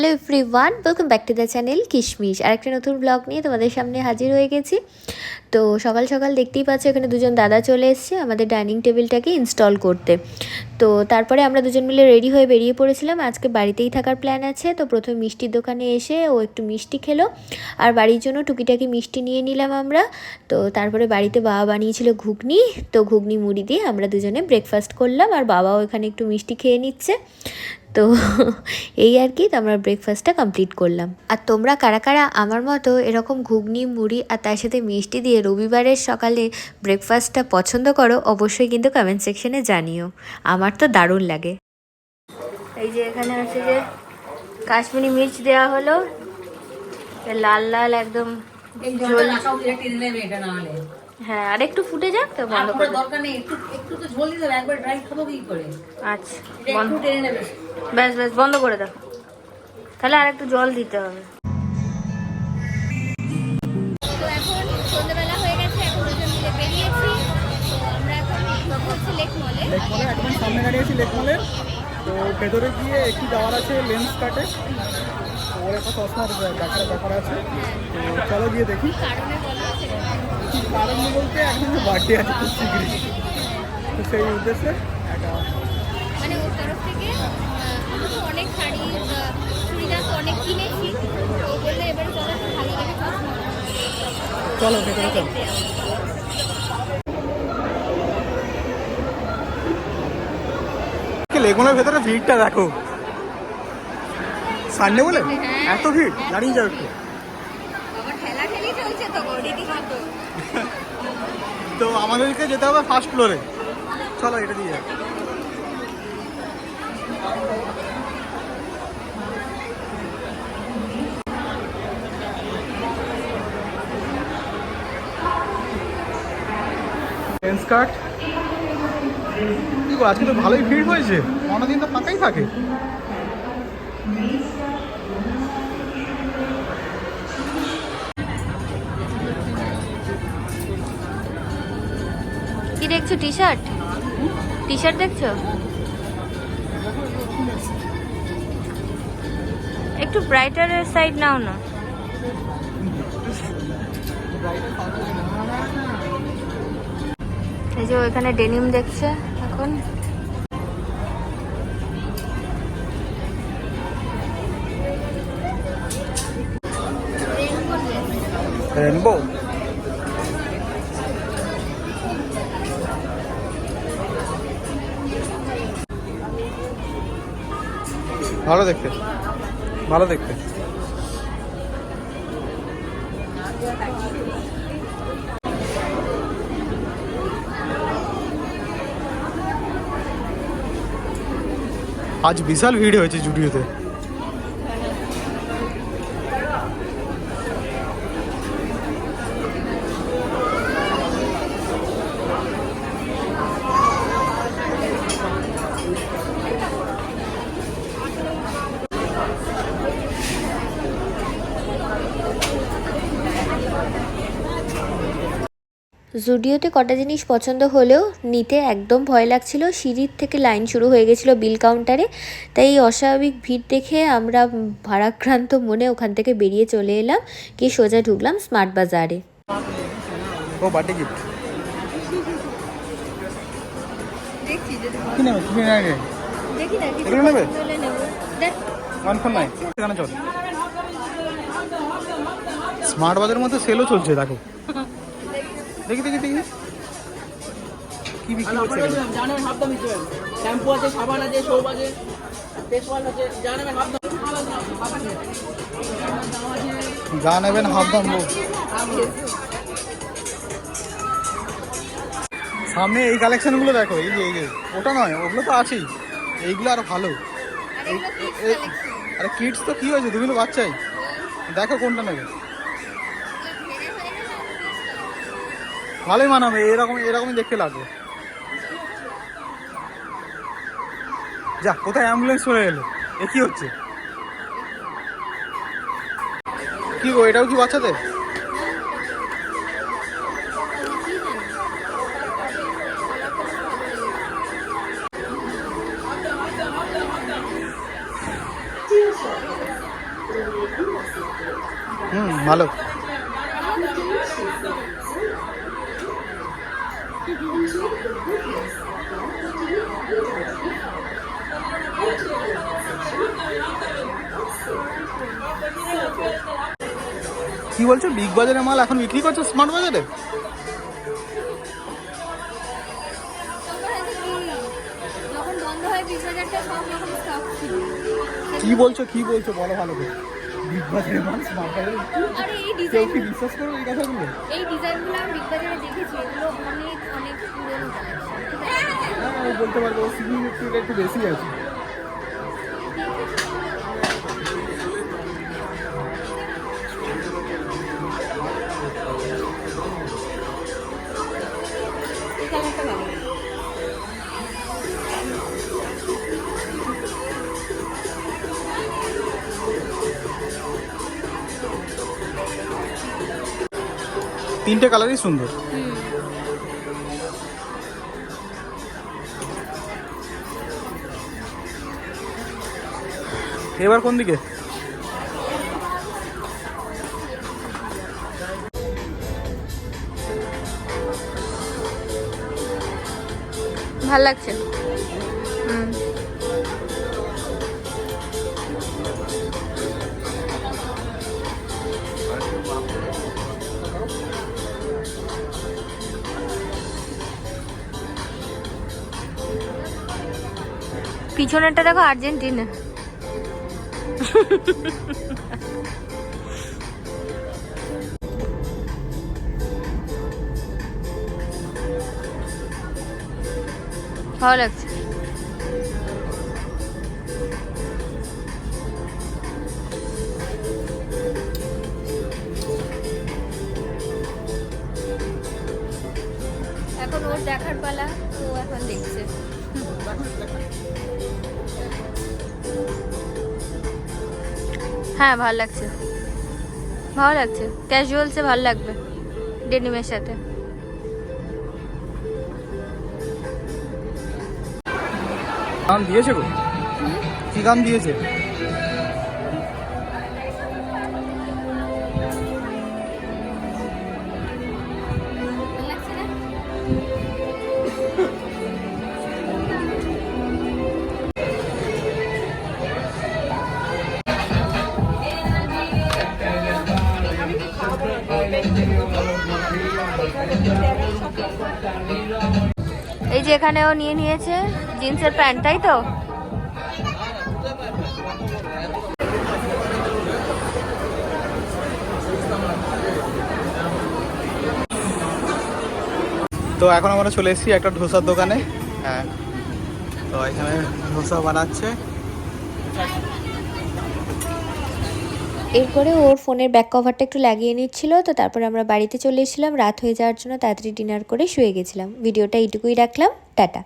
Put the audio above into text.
Hello everyone, welcome back to the channel কিশমিশ। আরেকটা নতুন ব্লগ নিয়ে তোমাদের সামনে হাজির হয়ে গেছি। তো সকাল সকাল দেখতেই পাচ্ছ এখানে দুজন দাদা চলে এসছে আমাদের ডাইনিং টেবিলটাকে ইনস্টল করতে। তো তারপরে আমরা দুজন মিলে রেডি হয়ে বেরিয়ে পড়েছিলাম। আজকে বাড়িতেই থাকার প্ল্যান আছে। তো প্রথমে মিষ্টির দোকানে এসে ও একটু মিষ্টি খেলো, আর বাড়ির জন্য টুকিটাকি মিষ্টি নিয়ে নিলাম আমরা। তো তারপরে বাড়িতে বাবা বানিয়েছিল ঘুগনি, তো ঘুগনি মুড়ি দিয়ে আমরা দুজনে ব্রেকফাস্ট করলাম, আর বাবাও এখানে একটু মিষ্টি খেয়ে নিচ্ছে। তো এই আর কি, তো আমরা ব্রেকফাস্টটা কমপ্লিট করলাম। আর তোমরা কারা কারা আমার মতো এরকম ঘুগনি মুড়ি আর তার সাথে মিষ্টি দিয়ে রবিবারের সকালে ব্রেকফাস্টটা পছন্দ করো, অবশ্যই কিন্তু কমেন্ট সেকশনে জানিও। আমার তো দারুণ লাগে। এই যে এখানে হচ্ছে যে কাশ্মীরি মির্চ দেওয়া হলো, লাল লাল একদম। হ্যাঁ, আর একটু ফুটে যাক তো বন্ধ করে দরকার নেই, একটু তো ঝোল দিতে হবে, একবার ড্রাই খাবো কি করে। আচ্ছা, বন্ধ টেনে নেবে, ব্যাস ব্যাস বন্ধ করে দাও। তাহলে আর একটু জল দিতে হবে। তো এখন সন্ধ্যাবেলা হয়ে গেছে, এখন দুজন মিলে বেরিয়েছি। তো আমরা এখন হচ্ছে লেক মলে, একদম সামনে দাঁড়িয়েছি লেক মলে। তো ভেতরে গিয়ে একটু যাওয়ার আছে লেন্স কাটে, ওর একটা চশমা দেখার ব্যাপার আছে। তো চলো গিয়ে দেখি। কারণ বলতে একজনের বার্থডে আছে খুব শীঘ্রই, তো সেই উদ্দেশ্যে একটা মানে ওর তরফ থেকে আমি তো অনেক শাড়ি চুড়িদার তো অনেক কিনেছি। তো ও বললে এবারে চলো একটু ভালো লাগে চশমা, চলো ভেতরে চলো। লেগুনের ভেতরে ভিড়টা দেখো, সানডে বলে এত ভিড়, দাঁড়িয়ে যাও একটু। তো আমাদেরকে যেতে হবে ফার্স্ট ফ্লোরে, চলো এটা দিয়ে। লেন্স কাট কি গো, আজকে তো ভালোই ভিড় হয়েছে, অন্যদিন তো ফাঁকাই থাকে। কি দেখছো? টি শার্ট দেখছো? একটু ব্রাইটারের সাইড নাও না। এই যে ওইখানে ডেনিম দেখছে এখন। রেনবো ভালো দেখতে, ভালো দেখতে। আজ বিশাল ভিড় হয়েছে জুডিওতে। জুডিওতে কটা জিনিস পছন্দ হলেও নিতে একদম ভয় লাগছিল। সিঁড়ির থেকে লাইন শুরু হয়ে গেছিলো বিল কাউন্টারে, তাই এই অস্বাভাবিক ভিড় দেখে আমরা ভারাক্রান্ত মনে ওখান থেকে বেরিয়ে চলে এলাম, কি সোজা ঢুকলাম স্মার্ট বাজারে। ও বার্থডে গিফট কি নেবে? তুমি নেবে? দেখি না, এগুলো নেবে? দেখ 149 সেখানে চল। স্মার্ট বাজারের মধ্যে সেলও চলছে, দেখো। দেখি দেখি দেখি কি বিক্রি হচ্ছে এখানে। জানেন হাফ দামি চল, শ্যাম্পু আছে, সাবান আছে, সোপ আছে, ফেস ওয়াশ আছে, জানেন হাফ দাম। যা নেবেন হাফ দাম। সামনে এই কালেকশনগুলো দেখো, এই যে ওটা নয়, ওগুলো তো আছেই, এইগুলো আরো ভালো। আরে কিডস তো কি হয়েছে, তুমি তো বাচ্চাই, দেখো কোনটা নেবে। ভালোই মানাবে, এরকমই দেখতে লাগবে। যা, কোথায় অ্যাম্বুলেন্স চলে এলো, এ কি হচ্ছে? কি গো, এটাও কি বাচ্চাদের? ভালো। কি বলছো, বিগ বাজারের মাল এখন বিক্রি করছো স্মার্ট বাজারে? যখন বন্ধ হয় বিগ বাজারটা সব রকম স্টক ছিল। কি বলছো বলো ভালো করে। বিগ বাজারের মাল স্মার্ট বাজারে? আরে এই কেউ ডিজাইন, কি বিশ্বাস করবে এই কথাগুলো? এই ডিজাইনগুলো আমি বিগ বাজারে দেখেছি, এগুলো অনেক অনেক পুরনো কালেকশন। হ্যাঁ, আমি বলতে পারবো সিগনিফিকেন্ট একটু বেশি আছে। এই কালারটা ভালো। তিনটে কালারই সুন্দর। এবার কোন দিকে? ভাল লাগছে। পিছনেরটা দেখো, আর্জেন্টিনা। ভালো লাগছে। এখন ওর দেখার পালা, ও এখন দেখছে। হ্যাঁ ভালো লাগছে, ভালো লাগছে। ক্যাজুয়ালসে ভালো লাগবে ডেনিমের সাথে। গান দিয়েছে গো? কি গান দিয়েছে? এই যে এখানে ও নিয়ে নিয়েছে জিন্সের প্যান্ট, তাই তো? তো এখন আমরা চলে এসেছি একটা ধোসার দোকানে। হ্যাঁ, তো এখানে ধোসা বানাচ্ছে। এরপরে ওর ফোনের ব্যাক কভারটা একটু লাগিয়ে নিচ্ছিল, তো তারপরে আমরা বাড়িতে চলে এসেছিলাম। রাত হয়ে যাওয়ার জন্য তাড়াতাড়ি ডিনার করে শুয়ে গেছিলাম। ভিডিওটা এইটুকুই রাখলাম, টাটা।